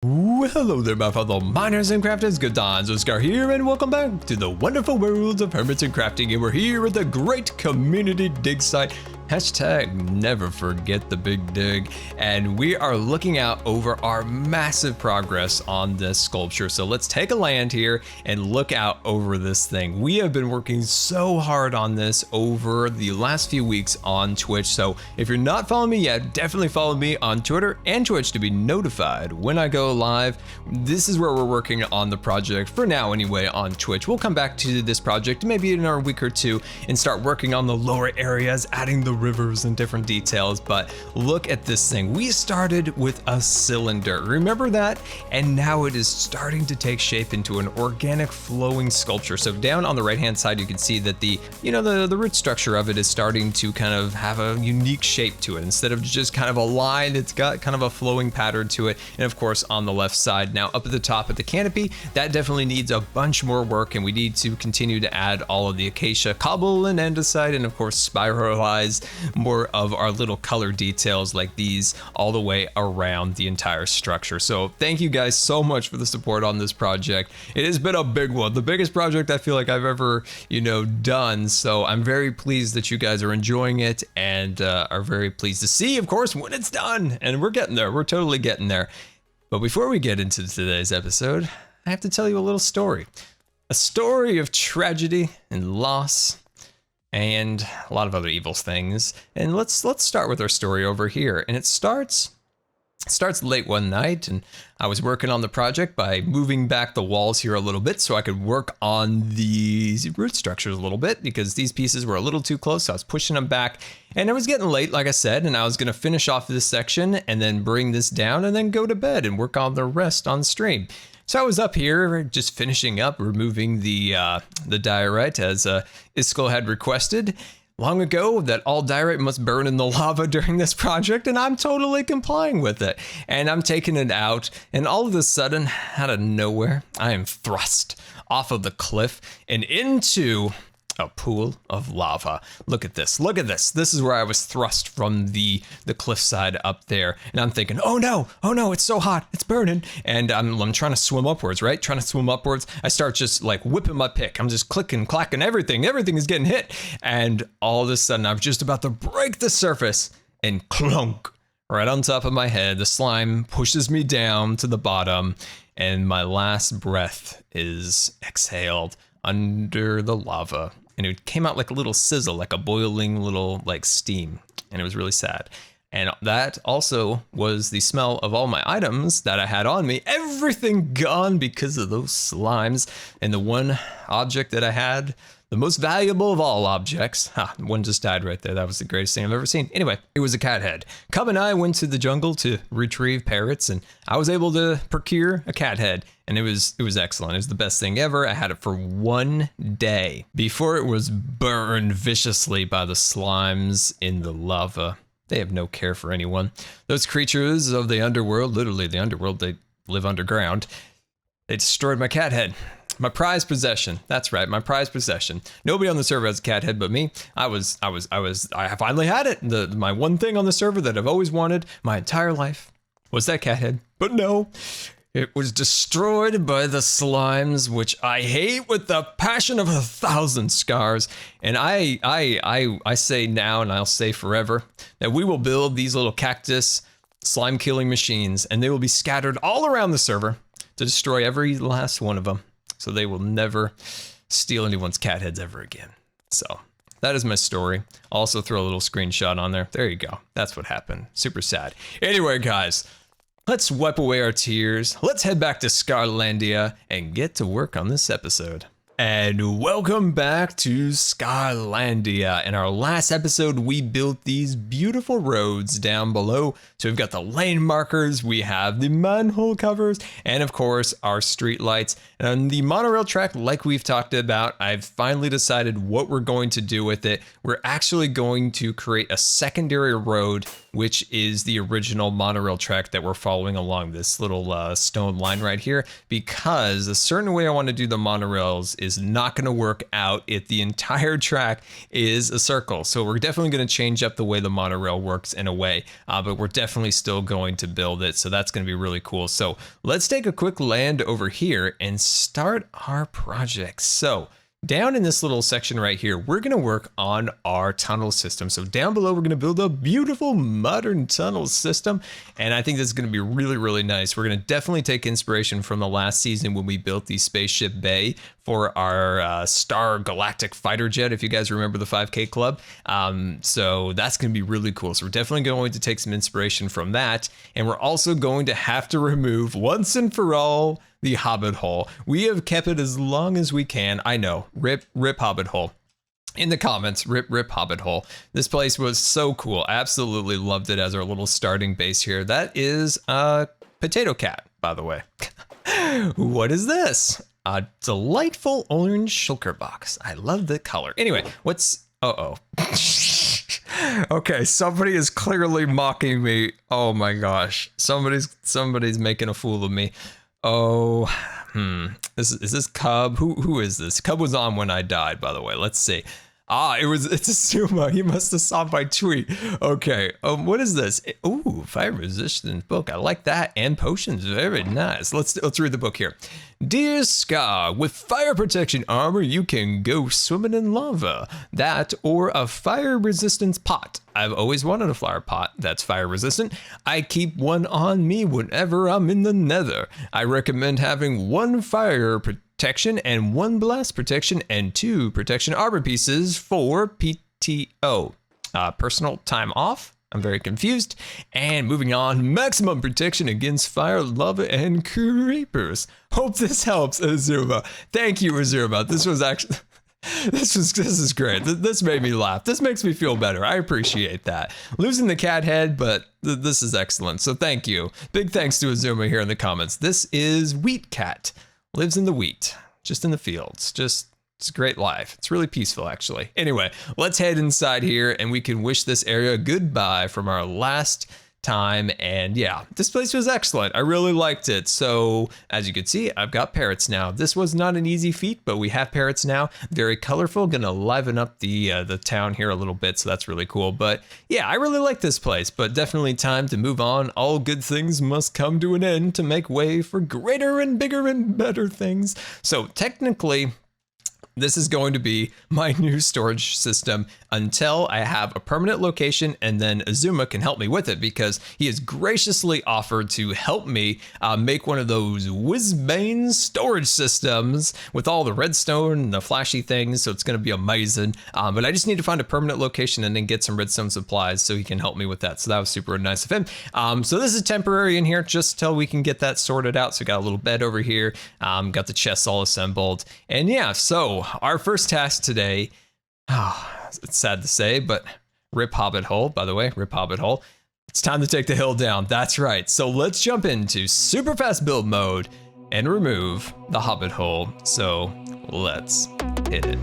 Well, hello there, my fellow miners and crafters. GoodTimesWithScar here, and welcome back to the wonderful world of hermits and crafting. And we're here at the great community dig site. Hashtag never forget the big dig. And we are looking out over our massive progress on this sculpture. So let's take a land here and look out over this thing. We have been working so hard on this over the last few weeks on Twitch. So if you're not following me yet, definitely follow me on Twitter and Twitch to be notified when I go live. This is where we're working on the project for now anyway on Twitch. We'll come back to this project maybe in a week or two and start working on the lower areas, adding the rivers and different details. But look at this thing. We started with a cylinder, remember that? And now it is starting to take shape into an organic flowing sculpture. So down on the right hand side you can see that the root structure of it is starting to kind of have a unique shape to it. Instead of just kind of a line, it's got kind of a flowing pattern to it. And of course on the left side now up at the top of the canopy, that definitely needs a bunch more work, and we need to continue to add all of the acacia cobble and andesite, and of course spiralize more of our little color details like these all the way around the entire structure. So thank you guys so much for the support on this project. It has been a big one, the biggest project I feel like I've ever done. So I'm very pleased that you guys are enjoying it and are very pleased to see, of course, when it's done. And we're getting there, we're totally getting there. But before we get into today's episode, I have to tell you a little story. A story of tragedy and loss and a lot of other evil things. And let's start with our story over here. And it starts late one night, and I was working on the project by moving back the walls here a little bit so I could work on these root structures a little bit, because these pieces were a little too close, so I was pushing them back. And it was getting late, like I said, and I was gonna finish off this section and then bring this down and then go to bed and work on the rest on stream. So I was up here just finishing up, removing the diorite as Iskall had requested long ago, that all diorite must burn in the lava during this project, and I'm totally complying with it. And I'm taking it out, and all of a sudden, out of nowhere, I am thrust off of the cliff and into a pool of lava. Look at this, look at this. This is where I was thrust from the cliffside up there. And I'm thinking, oh no, it's so hot, it's burning. And I'm trying to swim upwards, right? Trying to swim upwards. I start just like whipping my pick. I'm just clicking, clacking, everything is getting hit. And all of a sudden I'm just about to break the surface, and clunk, right on top of my head, the slime pushes me down to the bottom, and my last breath is exhaled under the lava. And it came out like a little sizzle, like a boiling little like steam. And it was really sad. And that also was the smell of all my items that I had on me. Everything gone because of those slimes. And the one object that I had, the most valuable of all objects. One just died right there. That was the greatest thing I've ever seen. Anyway, it was a cat head. Cub and I went to the jungle to retrieve parrots, and I was able to procure a cat head. And it was excellent. It was the best thing ever. I had it for one day before it was burned viciously by the slimes in the lava. They have no care for anyone. Those creatures of the underworld, literally the underworld, they live underground. They destroyed my cat head. My prized possession. That's right, my prized possession. Nobody on the server has a cat head but me. I finally had it. My one thing on the server that I've always wanted my entire life was that cat head. But no, it was destroyed by the slimes, which I hate with the passion of 1,000 scars. And I say now, and I'll say forever, that we will build these little cactus slime killing machines, and they will be scattered all around the server to destroy every last one of them. So they will never steal anyone's cat heads ever again. So that is my story. I'll also throw a little screenshot on there. There you go. That's what happened. Super sad. Anyway, guys, let's wipe away our tears. Let's head back to Skotlandia and get to work on this episode. And welcome back to Skotlandia. In our last episode, we built these beautiful roads down below. So we've got the lane markers, we have the manhole covers, and of course our street lights. And on the monorail track, like we've talked about, I've finally decided what we're going to do with it. We're actually going to create a secondary road, which is the original monorail track that we're following along this little stone line right here, because a certain way I want to do the monorails is is not going to work out if the entire track is a circle. So we're definitely going to change up the way the monorail works in a way, but we're definitely still going to build it. So that's going to be really cool. So let's take a quick land over here and start our project. So down in this little section right here, we're going to work on our tunnel system. So down below, we're going to build a beautiful modern tunnel system. And I think this is going to be really, really nice. We're going to definitely take inspiration from the last season when we built the spaceship bay for our Star Galactic fighter jet, if you guys remember the 5K Club. So that's going to be really cool. So we're definitely going to take some inspiration from that. And we're also going to have to remove once and for all the hobbit hole. We have kept it as long as we can. I know, rip hobbit hole. In the comments, rip hobbit hole. This place was so cool. I absolutely loved it as our little starting base here. That is a potato cat, by the way. What is this? A delightful orange shulker box. I love the color. Anyway, what's... Okay, somebody is clearly mocking me. Oh my gosh. Somebody's making a fool of me. Oh, is this Cub? Who is this? Cub was on when I died, by the way. Let's see. It's Xisuma. He must have saw my tweet. Okay. What is this? Ooh, fire resistant book. I like that. And potions. Very nice. Let's read the book here. Dear Scar, with fire protection armor, you can go swimming in lava. That or a fire resistance pot. I've always wanted a flower pot that's fire resistant. I keep one on me whenever I'm in the nether. I recommend having 1 fire protection and 1 blast protection and 2 protection armor pieces for PTO. Personal time off. I'm very confused. And moving on, maximum protection against fire, lava, and creepers. Hope this helps, Xisuma. Thank you, Xisuma. This is great. This made me laugh. This makes me feel better. I appreciate that. Losing the cat head, but this is excellent. So thank you. Big thanks to Xisuma here in the comments. This is Wheat Cat. Lives in the wheat, just in the fields. It's a great life. It's really peaceful, actually. Anyway, let's head inside here and we can wish this area goodbye from our last time. And yeah, this place was excellent. I really liked it. So as you can see, I've got parrots now. This was not an easy feat, but we have parrots now. Very colorful. Gonna liven up the town here a little bit. So that's really cool. But yeah, I really like this place, but definitely time to move on. All good things must come to an end to make way for greater and bigger and better things. So technically, this is going to be my new storage system until I have a permanent location, and then Xisuma can help me with it because he has graciously offered to help me make one of those whiz-bang storage systems with all the redstone and the flashy things, so it's going to be amazing. But I just need to find a permanent location and then get some redstone supplies so he can help me with that. So that was super nice of him. So this is temporary in here just till we can get that sorted out. So we got a little bed over here, got the chests all assembled, and yeah, so our first task today, it's sad to say, but rip hobbit hole, by the way, rip hobbit hole. It's time to take the hill down. That's right. So let's jump into super fast build mode and remove the hobbit hole. So let's hit it.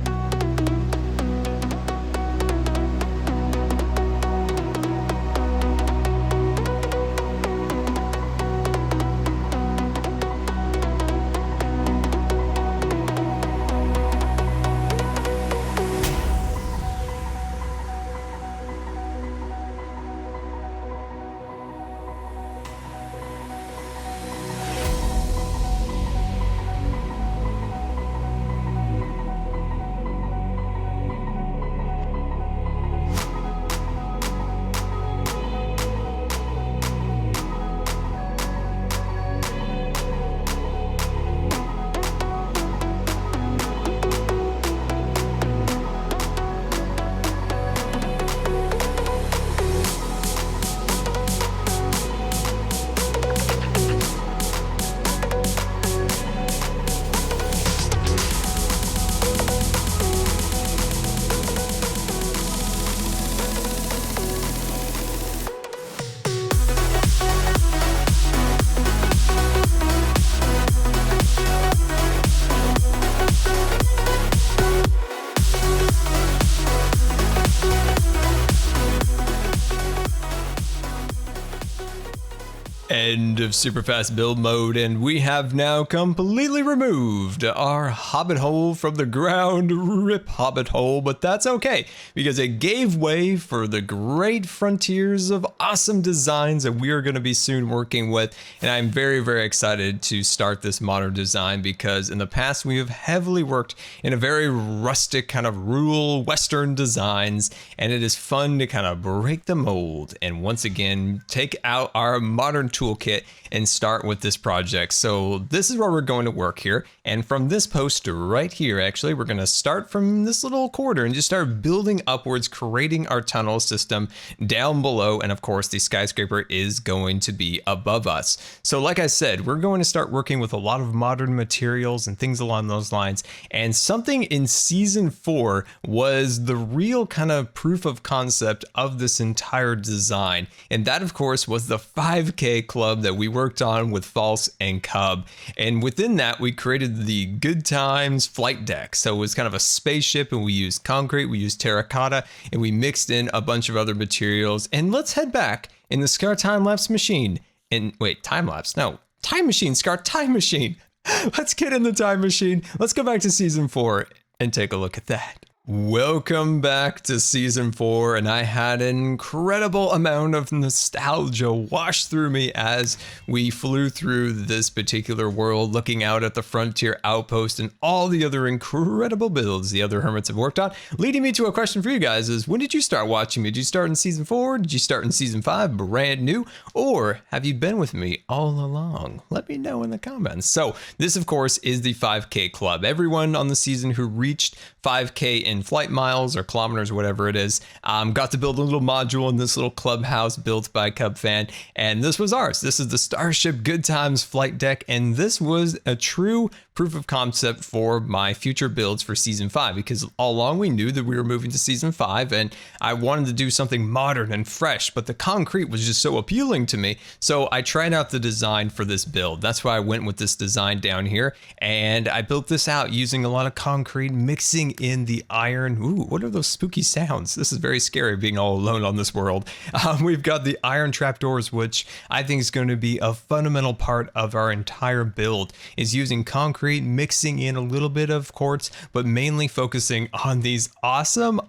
And end of super fast build mode, and we have now completely removed our hobbit hole from the ground. Rip hobbit hole, but that's okay because it gave way for the great frontiers of awesome designs that we are going to be soon working with. And I'm very, very excited to start this modern design because in the past we have heavily worked in a very rustic kind of rural Western designs, and it is fun to kind of break the mold and once again take out our modern toolkit and start with this project. So this is where we're going to work here, and from this post right here, actually we're going to start from this little corridor and just start building upwards, creating our tunnel system down below, and of course the skyscraper is going to be above us. So like I said, we're going to start working with a lot of modern materials and things along those lines, and something in season 4 was the real kind of proof of concept of this entire design, and that of course was the 5K club that we worked on with False and Cub. And within that we created the Good Times flight deck. So it was kind of a spaceship, and we used concrete, we used terracotta, and we mixed in a bunch of other materials. And let's head back in the Scar time-lapse machine. And wait, time-lapse? No, time machine, Scar time machine. Let's get in the time machine. Let's go back to season 4 and take a look at that. Welcome back to season 4, and I had an incredible amount of nostalgia wash through me as we flew through this particular world, looking out at the frontier outpost and all the other incredible builds the other hermits have worked on, leading me to a question for you guys is, when did you start watching me? Did you start in season 4? Did you start in season 5, brand new? Or have you been with me all along? Let me know in the comments. So this of course is the 5K club. Everyone on the season who reached 5K in flight miles or kilometers, whatever it is, got to build a little module in this little clubhouse built by Cub Fan, and this was ours. This is the Starship Good Times flight deck, and this was a true proof of concept for my future builds for season 5, because all along we knew that we were moving to season 5 and I wanted to do something modern and fresh, but the concrete was just so appealing to me, so I tried out the design for this build. That's why I went with this design down here, and I built this out using a lot of concrete, mixing in the iron. Ooh, what are those spooky sounds? This is very scary being all alone on this world. We've got the iron trapdoors, which I think is going to be a fundamental part of our entire build, is using concrete, mixing in a little bit of quartz, but mainly focusing on these awesome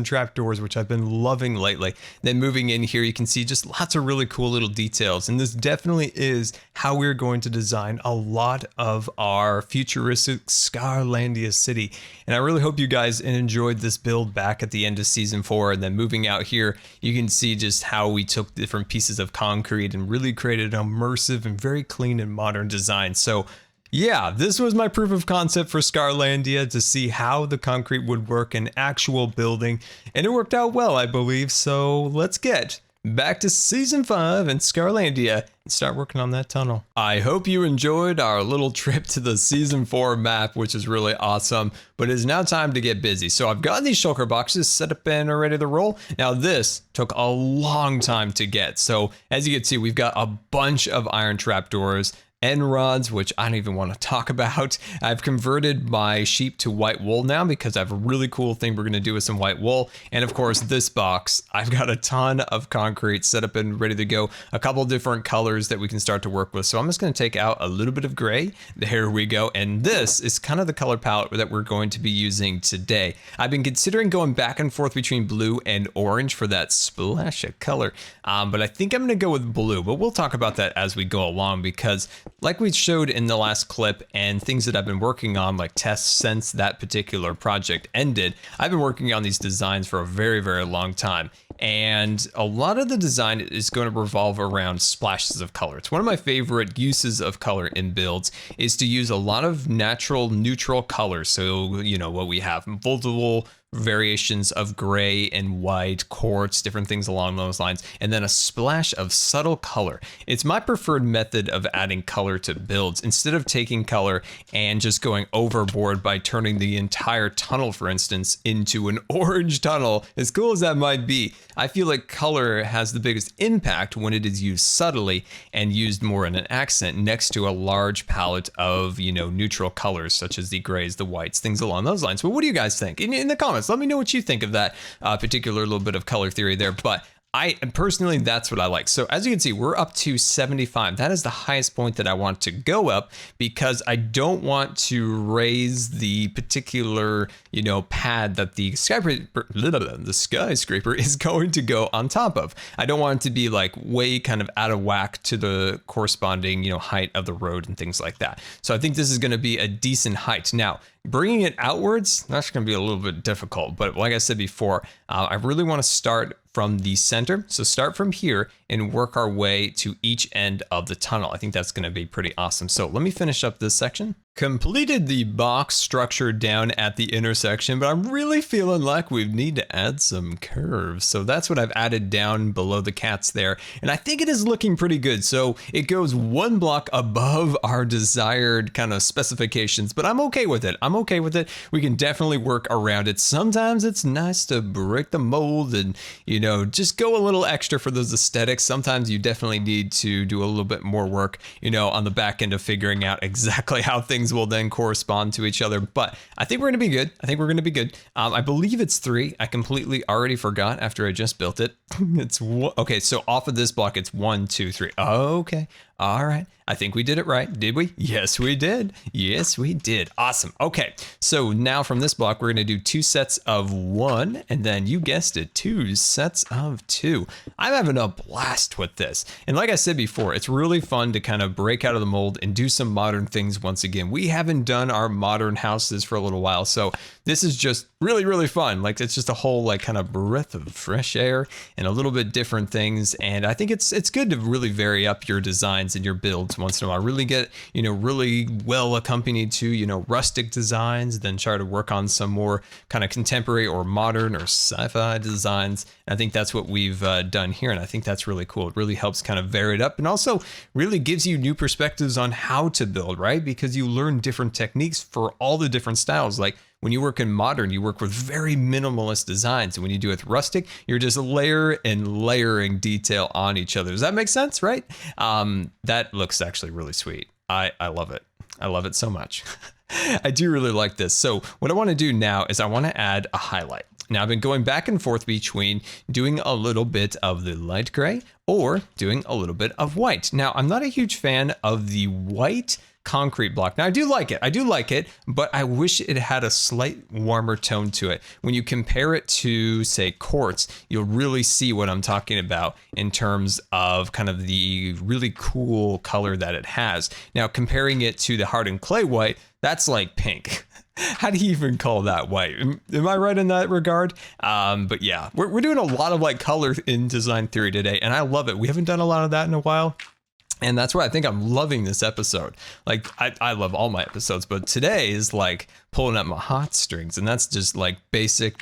trapdoors, which I've been loving lately. Then moving in here, you can see just lots of really cool little details, and this definitely is how we're going to design a lot of our futuristic Skotlandia city. And I really hope you guys enjoyed this build back at the end of season 4, and then moving out here, you can see just how we took different pieces of concrete and really created an immersive and very clean and modern design. So yeah, this was my proof of concept for Skotlandia, to see how the concrete would work in actual building, and it worked out well, I believe. So let's get back to season 5 and Skotlandia and start working on that tunnel. I hope you enjoyed our little trip to the season 4 map, which is really awesome, but it is now time to get busy. So I've got these shulker boxes set up and are ready to roll. Now this took a long time to get. So as you can see, we've got a bunch of iron trapdoors, end rods, which I don't even want to talk about. I've converted my sheep to white wool now because I have a really cool thing we're going to do with some white wool. And of course, this box, I've got a ton of concrete set up and ready to go. A couple different colors that we can start to work with. So I'm just going to take out a little bit of gray. There we go. And this is kind of the color palette that we're going to be using today. I've been considering going back and forth between blue and orange for that splash of color. But I think I'm going to go with blue, but we'll talk about that as we go along, because like we showed in the last clip and things that I've been working on, like tests since that particular project ended, I've been working on these designs for a very, very long time. And a lot of the design is going to revolve around splashes of color. It's one of my favorite uses of color in builds, is to use a lot of natural neutral colors. So, you know, what we have, multiple variations of gray and white, quartz, different things along those lines, and then a splash of subtle color. It's my preferred method of adding color to builds, instead of taking color and just going overboard by turning the entire tunnel, for instance, into an orange tunnel. As cool as that might be, I feel like color has the biggest impact when it is used subtly and used more in an accent next to a large palette of, you know, neutral colors such as the grays, the whites, things along those lines. But what do you guys think? In the comments, let me know what you think of that particular little bit of color theory there. But Personally, that's what I like. So as you can see, we're up to 75. That is the highest point that I want to go up because I don't want to raise the particular, pad that the skyscraper is going to go on top of. I don't want it to be like way kind of out of whack to the corresponding, height of the road and things like that. So I think this is going to be a decent height. Now, bringing it outwards, that's going to be a little bit difficult. But like I said before, I really want to start from the center. So start from here and work our way to each end of the tunnel. I think that's going to be pretty awesome. So let me finish up this section. Completed the box structure down at the intersection, but I'm really feeling like we need to add some curves. So that's what I've added down below the cats there. And I think it is looking pretty good. So it goes one block above our desired kind of specifications, but I'm okay with it. I'm okay with it. We can definitely work around it. Sometimes it's nice to break the mold and, just go a little extra for those aesthetics. Sometimes you definitely need to do a little bit more work, on the back end of figuring out exactly how things will then correspond to each other. But I think we're going to be good. I believe it's 3. I completely already forgot after I just built it. Okay, so off of this block, it's 1, 2, 3. Okay. All right. I think we did it right. Did we? Yes, we did. Yes, we did. Awesome. Okay. So now from this block, we're going to do 2 sets of 1. And then you guessed it, 2 sets of 2. I'm having a blast with this. And like I said before, it's really fun to kind of break out of the mold and do some modern things once again. We haven't done our modern houses for a little while. So this is just really, really fun. Like it's just a whole like kind of breath of fresh air and a little bit different things. And I think it's good to really vary up your designs and your builds once in a while. Really get, really well accompanied to, rustic designs, then try to work on some more kind of contemporary or modern or sci-fi designs. And I think that's what we've done here. And I think that's really cool. It really helps kind of vary it up and also really gives you new perspectives on how to build, right? Because you learn different techniques for all the different styles. Like when you work in modern, you work with very minimalist designs. And when you do it with rustic, you're just layering detail on each other. Does that make sense, right? That looks actually really sweet. I love it. I love it so much. I do really like this. So what I want to do now is I want to add a highlight. Now I've been going back and forth between doing a little bit of the light gray or doing a little bit of white. Now I'm not a huge fan of the white concrete block. Now I do like it, but I wish it had a slight warmer tone to it. When you compare it to say quartz, you'll really see what I'm talking about in terms of kind of the really cool color that it has. Now comparing it to the hardened clay white, that's like pink. How do you even call that white? Am I right in that regard? But yeah, we're doing a lot of like color in design theory today, and I love it. We haven't done a lot of that in a while. And that's why I think I'm loving this episode. Like, I love all my episodes, but today is like pulling up my heartstrings, and that's just like basic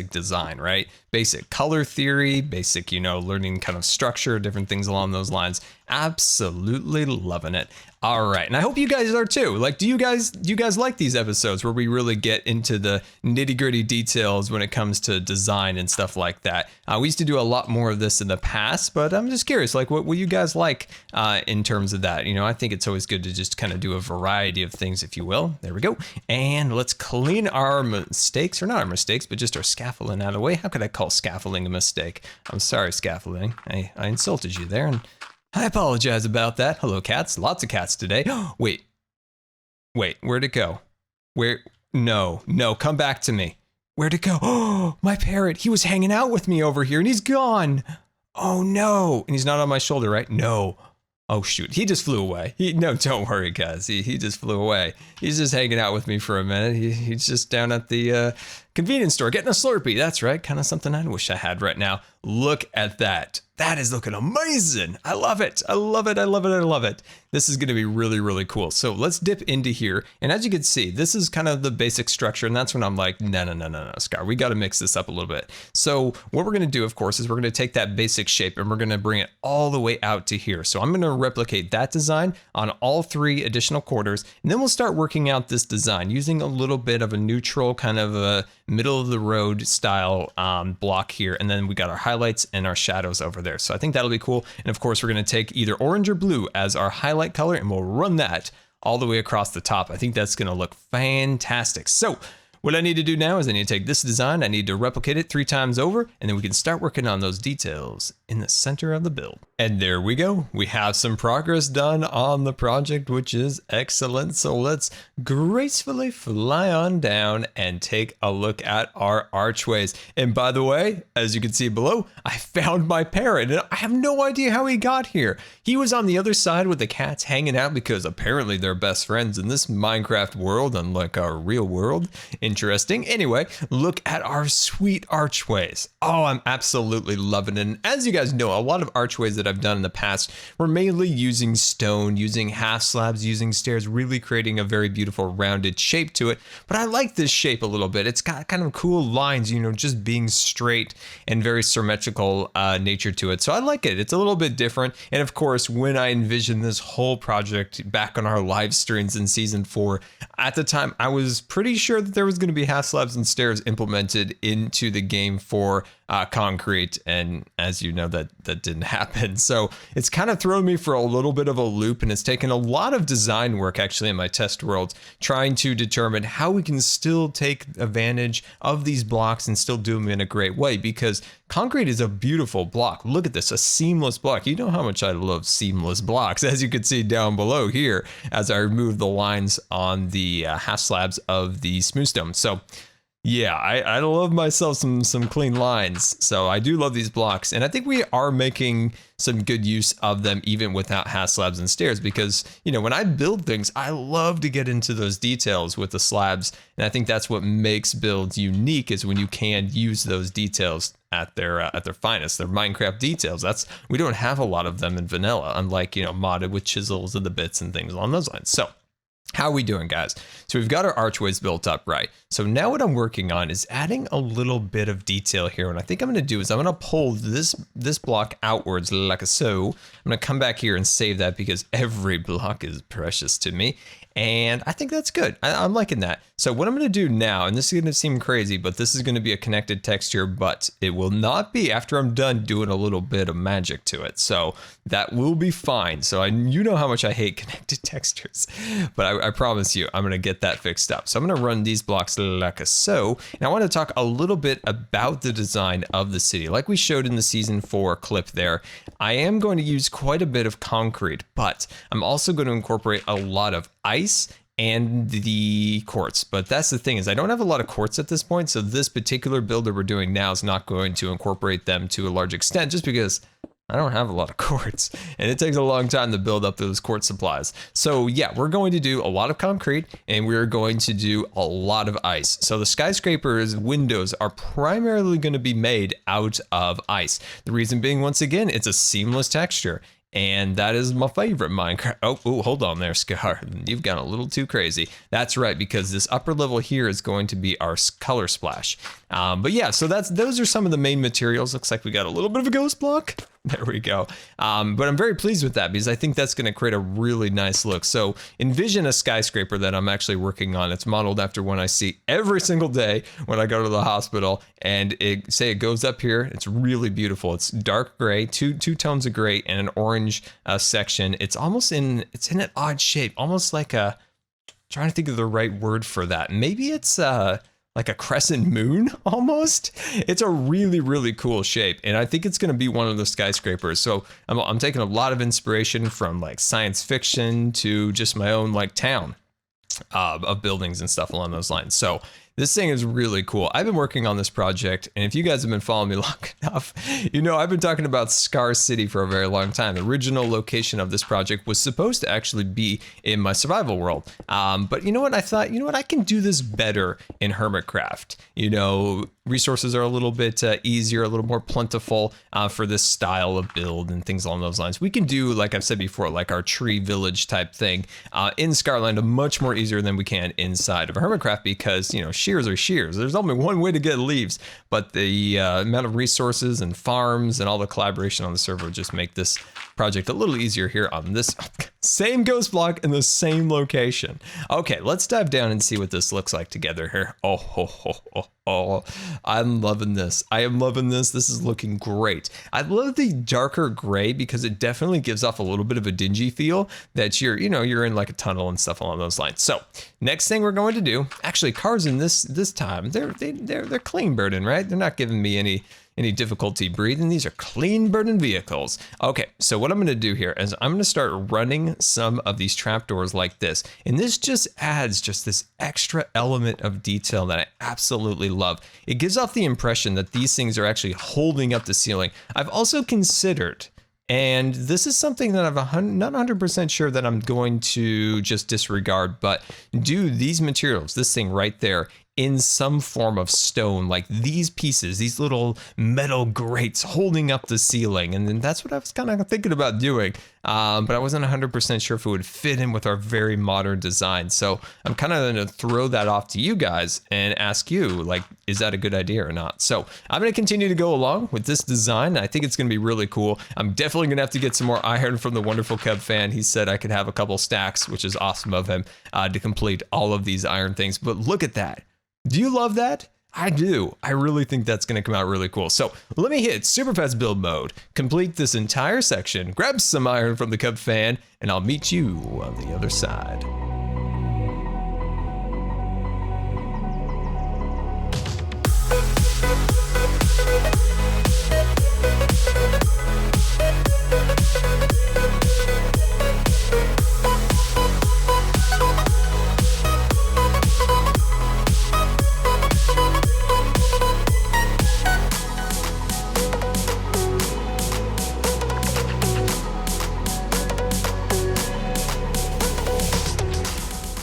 design, right? Basic color theory, basic, learning kind of structure, different things along those lines. Absolutely loving it. All right, and I hope you guys are too. Like, do you guys like these episodes where we really get into the nitty-gritty details when it comes to design and stuff like that? We used to do a lot more of this in the past, but I'm just curious, like, what you guys like in terms of that? I think it's always good to just kind of do a variety of things, if you will. There we go. And let's clean our mistakes, or not our mistakes, but just our scaffolding out of the way. How could I call scaffolding a mistake? I'm sorry, scaffolding. I insulted you there, and I apologize about that. Hello, cats. Lots of cats today. Wait, where'd it go? No, come back to me. Where'd it go? Oh, my parrot. He was hanging out with me over here and he's gone. Oh no. And he's not on my shoulder, right? No. Oh shoot, he just flew away. No, don't worry guys, he just flew away. He's just hanging out with me for a minute. He's just down at the convenience store getting a Slurpee. That's right, kind of something I wish I had right now. Look at that. That is looking amazing. I love it. I love it. This is going to be really, really cool. So let's dip into here. And as you can see, this is kind of the basic structure. And that's when I'm like, no, Scar, we got to mix this up a little bit. So what we're going to do, of course, is we're going to take that basic shape and we're going to bring it all the way out to here. So I'm going to replicate that design on all 3 additional quarters. And then we'll start working out this design using a little bit of a neutral kind of a middle of the road style block here. And then we got our highlights and our shadows over there. So I think that'll be cool. And of course, we're going to take either orange or blue as our highlight color and we'll run that all the way across the top. I think that's going to look fantastic. So what I need to do now is I need to take this design, I need to replicate it 3 times over, and then we can start working on those details in the center of the build. And there we go. We have some progress done on the project, which is excellent. So let's gracefully fly on down and take a look at our archways. And by the way, as you can see below, I found my parrot, and I have no idea how he got here. He was on the other side with the cats hanging out because apparently they're best friends in this Minecraft world, unlike our real world. Interesting. Anyway, look at our sweet archways. Oh, I'm absolutely loving it. And as you guys know, a lot of archways that I've done in the past were mainly using stone, using half slabs, using stairs, really creating a very beautiful rounded shape to it. But I like this shape a little bit. It's got kind of cool lines, you know, just being straight and very symmetrical nature to it. So I like it. It's a little bit different. And of course, when I envisioned this whole project back on our live streams in season 4, at the time, I was pretty sure that there was going to be half slabs and stairs implemented into the game for concrete, and as you know, that didn't happen. So it's kind of thrown me for a little bit of a loop, and it's taken a lot of design work actually in my test world, trying to determine how we can still take advantage of these blocks and still do them in a great way, because concrete is a beautiful block. Look at this, a seamless block. You know how much I love seamless blocks, as you can see down below here as I remove the lines on the half slabs of the smooth stone. So yeah, I love myself some clean lines. So I do love these blocks, and I think we are making some good use of them even without half slabs and stairs, because, you know, when I build things, I love to get into those details with the slabs, and I think that's what makes builds unique, is when you can use those details at their finest. They're Minecraft details. We don't have a lot of them in vanilla, unlike, you know, modded with chisels and the bits and things along those lines. So how are we doing, guys? So we've got our archways built up, right? So now what I'm working on is adding a little bit of detail here. And I think I'm going to do is I'm going to pull this block outwards like so. I'm going to come back here and save that because every block is precious to me. And I think that's good. I'm liking that. So what I'm going to do now, and this is going to seem crazy, but this is going to be a connected texture, but it will not be after I'm done doing a little bit of magic to it. So that will be fine. So you know how much I hate connected textures, but I promise you, I'm going to get that fixed up. So I'm going to run these blocks like so. And I want to talk a little bit about the design of the city. Like we showed in the season 4 clip there, I am going to use quite a bit of concrete, but I'm also going to incorporate a lot of ice and the quartz. But that's the thing, is I don't have a lot of quartz at this point, so this particular build that we're doing now is not going to incorporate them to a large extent, just because I don't have a lot of quartz, and it takes a long time to build up those quartz supplies. So yeah, we're going to do a lot of concrete, and we're going to do a lot of ice. So the skyscraper's windows are primarily going to be made out of ice. The reason being, once again, it's a seamless texture. And that is my favorite Minecraft. Oh, hold on there, Scar. You've gone a little too crazy. That's right, because this upper level here is going to be our color splash. But yeah, so those are some of the main materials. Looks like we got a little bit of a ghost block. There we go. But I'm very pleased with that because I think that's going to create a really nice look. So envision a skyscraper that I'm actually working on. It's modeled after one I see every single day when I go to the hospital, and it goes up here. It's really beautiful. It's dark gray, two tones of gray, and an orange section. It's in an odd shape, almost like trying to think of the right word for that. Maybe it's like a crescent moon almost. It's a really, really cool shape, and I think it's going to be one of the skyscrapers. So I'm taking a lot of inspiration from like science fiction to just my own like town of buildings and stuff along those lines. So this thing is really cool. I've been working on this project, and if you guys have been following me long enough, you know I've been talking about Scar City for a very long time. The original location of this project was supposed to actually be in my survival world. But you know what? I thought, you know what? I can do this better in Hermitcraft. You know, resources are a little bit easier, a little more plentiful for this style of build and things along those lines. We can do, like I've said before, like our tree village type thing in Scarland much more easier than we can inside of Hermitcraft, because, you know, shears are shears. There's only one way to get leaves, but the amount of resources and farms and all the collaboration on the server just make this project a little easier here on this same ghost block in the same location. Okay, let's dive down and see what this looks like together here. Oh, ho, ho, ho, Oh, I'm loving this. I am loving this. This is looking great. I love the darker gray because it definitely gives off a little bit of a dingy feel that you're in like a tunnel and stuff along those lines. So next thing we're going to do, actually cars in this time, they're clean burning, right? They're not giving me any difficulty breathing. These are clean burning vehicles. Okay, so what I'm gonna do here is I'm gonna start running some of these trapdoors like this. And this just adds just this extra element of detail that I absolutely love. It gives off the impression that these things are actually holding up the ceiling. I've also considered, and this is something that I'm not 100% sure that I'm going to just disregard, but do these materials, this thing right there, in some form of stone, like these pieces, these little metal grates holding up the ceiling. And then that's what I was kind of thinking about doing. But I wasn't 100% sure if it would fit in with our very modern design. So I'm kind of going to throw that off to you guys and ask you, like, is that a good idea or not? So I'm going to continue to go along with this design. I think it's going to be really cool. I'm definitely going to have to get some more iron from the wonderful Cub fan. He said I could have a couple stacks, which is awesome of him, to complete all of these iron things. But look at that. Do you love that? I do. I really think that's going to come out really cool. So let me hit super fast build mode, complete this entire section, grab some iron from the Cub fan, and I'll meet you on the other side.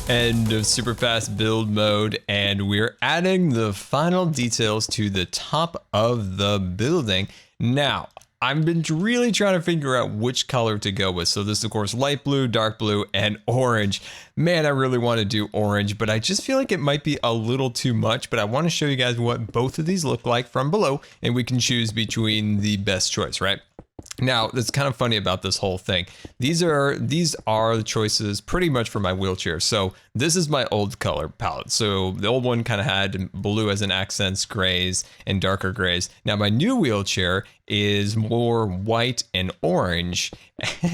End of super fast build mode, and we're adding the final details to the top of the building. Now, I've been really trying to figure out which color to go with. So this is, of course, light blue, dark blue, and orange. Man, I really want to do orange, but I just feel like it might be a little too much. But I want to show you guys what both of these look like from below, and we can choose between the best choice, right? Now, that's kind of funny about this whole thing. These are the choices pretty much for my wheelchair. So this is my old color palette. So the old one kind of had blue as an accents, grays, and darker grays. Now my new wheelchair is more white and orange.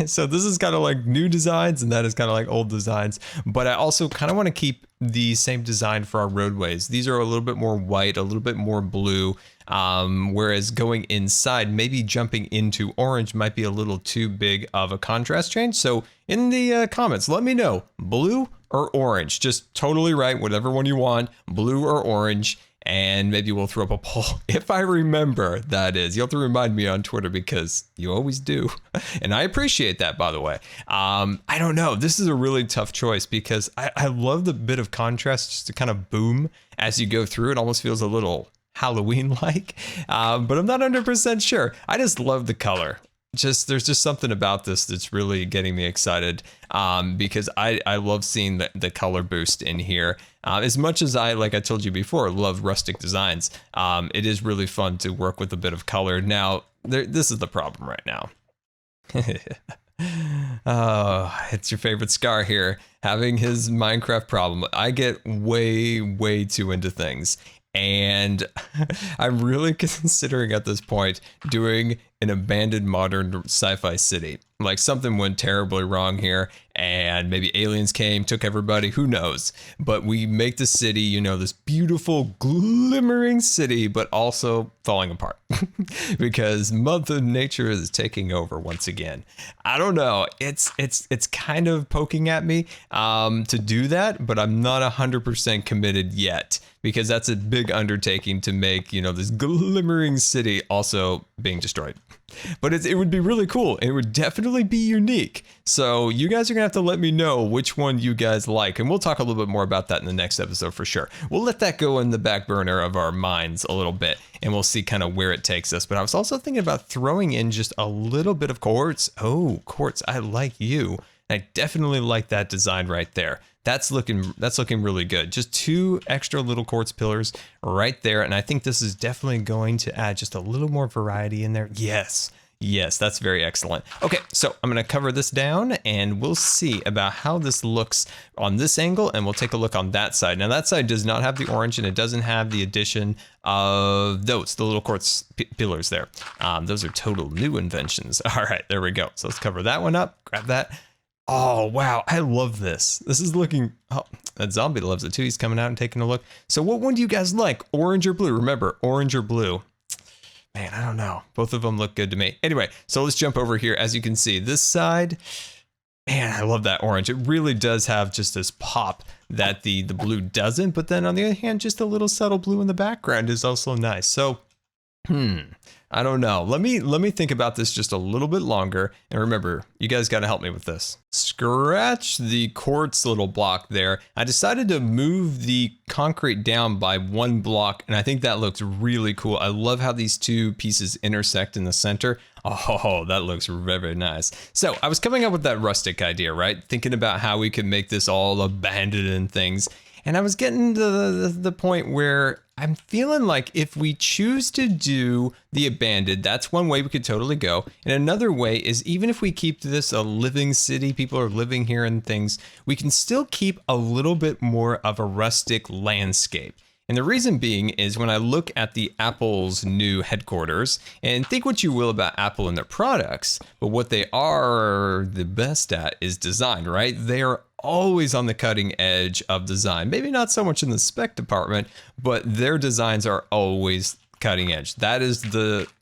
So this is kind of like new designs, and that is kind of like old designs. But I also kind of want to keep the same design for our roadways. These are a little bit more white, a little bit more blue. Whereas going inside, maybe jumping into orange might be a little too big of a contrast change. So in the comments, let me know, blue or orange, just totally right, whatever one you want, blue or orange. And maybe we'll throw up a poll if I remember, that is. You'll have to remind me on Twitter because you always do. And I appreciate that, by the way. I don't know. This is a really tough choice because I love the bit of contrast just to kind of boom as you go through. It almost feels a little Halloween-like, but I'm not 100% sure. I just love the color. There's just something about this that's really getting me excited, because I love seeing the color boost in here. As much as like I told you before, love rustic designs, it is really fun to work with a bit of color. Now, this is the problem right now. Oh, it's your favorite Scar here, having his Minecraft problem. I get way too into things. And I'm really considering at this point doing an abandoned modern sci-fi city. Like something went terribly wrong here and maybe aliens came, took everybody, who knows. But we make the city, you know, this beautiful glimmering city, but also falling apart because Mother Nature is taking over once again. I don't know. It's kind of poking at me to do that, but I'm not 100% committed yet, because that's a big undertaking to make, you know, this glimmering city also being destroyed. But it would be really cool. It would definitely be unique. So you guys are gonna have to let me know which one you guys like, and we'll talk a little bit more about that in the next episode for sure. We'll let that go in the back burner of our minds a little bit, and we'll see kind of where it takes us. But I was also thinking about throwing in just a little bit of quartz. Oh, quartz, I like you. I definitely like that design right there. That's looking really good. Just 2 extra little quartz pillars right there. And I think this is definitely going to add just a little more variety in there. Yes, Yes, that's very excellent. Okay, so I'm gonna cover this down and we'll see about how this looks on this angle, and we'll take a look on that side. Now that side does not have the orange and it doesn't have the addition of the little quartz pillars there. Those are total new inventions. All right, there we go. So let's cover that one up, grab that. Oh, wow, I love this. This is looking, oh, that zombie loves it too. He's coming out and taking a look. So what one do you guys like? Orange or blue? Remember, orange or blue? Man, I don't know. Both of them look good to me. Anyway, so let's jump over here. As you can see, this side, man, I love that orange. It really does have just this pop that the blue doesn't. But then on the other hand, just a little subtle blue in the background is also nice. So, I don't know. Let me think about this just a little bit longer. And remember, you guys got to help me with this. Scratch the quartz little block there. I decided to move the concrete down by 1 block, and I think that looks really cool. I love how these two pieces intersect in the center. Oh, that looks very, very nice. So I was coming up with that rustic idea, right? Thinking about how we could make this all abandoned and things. And I was getting to the point where I'm feeling like if we choose to do the abandoned, that's one way we could totally go. And another way is even if we keep this a living city, people are living here and things, we can still keep a little bit more of a rustic landscape. And the reason being is when I look at the Apple's new headquarters, and think what you will about Apple and their products, but what they are the best at is design, right? They are always on the cutting edge of design. Maybe not so much in the spec department, but their designs are always cutting edge. That is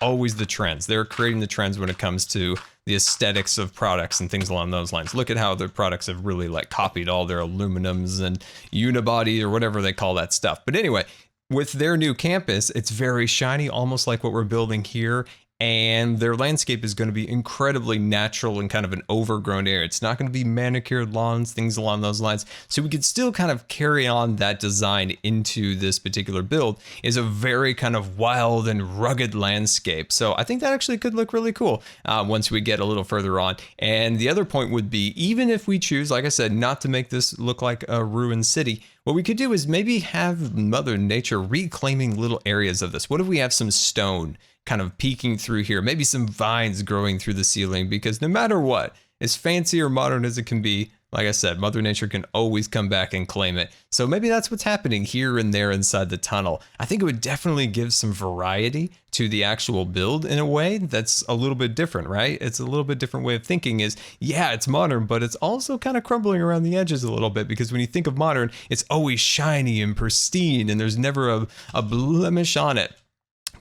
always the trends. They're creating the trends when it comes to the aesthetics of products and things along those lines. Look at how their products have really like copied all their aluminums and unibody or whatever they call that stuff. But anyway, with their new campus, it's very shiny, almost like what we're building here. And their landscape is going to be incredibly natural and kind of an overgrown area. It's not going to be manicured lawns, things along those lines. So we could still kind of carry on that design into this particular build. Is a very kind of wild and rugged landscape. So I think that actually could look really cool once we get a little further on. And the other point would be, even if we choose, like I said, not to make this look like a ruined city, what we could do is maybe have Mother Nature reclaiming little areas of this. What if we have some stone kind of peeking through here, maybe some vines growing through the ceiling, because no matter what, as fancy or modern as it can be, like I said, Mother Nature can always come back and claim it. So maybe that's what's happening here and there inside the tunnel. I think it would definitely give some variety to the actual build in a way that's a little bit different, right? It's a little bit different way of thinking is, yeah, it's modern, but it's also kind of crumbling around the edges a little bit, because when you think of modern, it's always shiny and pristine and there's never a blemish on it.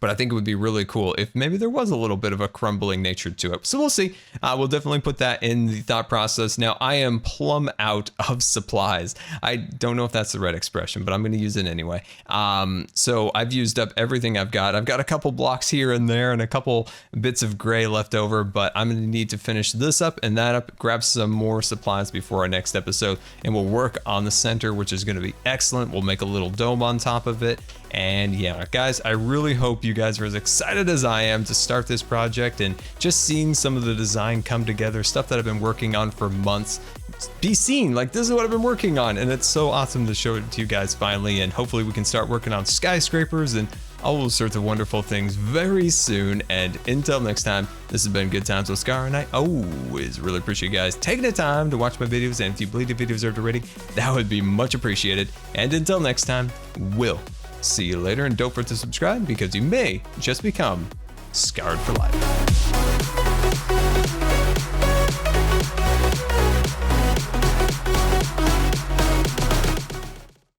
But I think it would be really cool if maybe there was a little bit of a crumbling nature to it. So we'll see. We'll definitely put that in the thought process. Now, I am plumb out of supplies. I don't know if that's the right expression, but I'm going to use it anyway. So I've used up everything I've got. I've got a couple blocks here and there and a couple bits of gray left over, but I'm going to need to finish this up and that up, grab some more supplies before our next episode, and we'll work on the center, which is going to be excellent. We'll make a little dome on top of it. And yeah, guys, I really hope you guys are as excited as I am to start this project, and just seeing some of the design come together, stuff that I've been working on for months, be seen. Like, this is what I've been working on, and it's so awesome to show it to you guys finally. And hopefully we can start working on skyscrapers and all sorts of wonderful things very soon. And until next time, this has been Good Times with Scar, and I always really appreciate you guys taking the time to watch my videos. And if you believe the video deserved a rating, that would be much appreciated. And until next time, we'll see you later, and don't forget to subscribe, because you may just become scarred for life.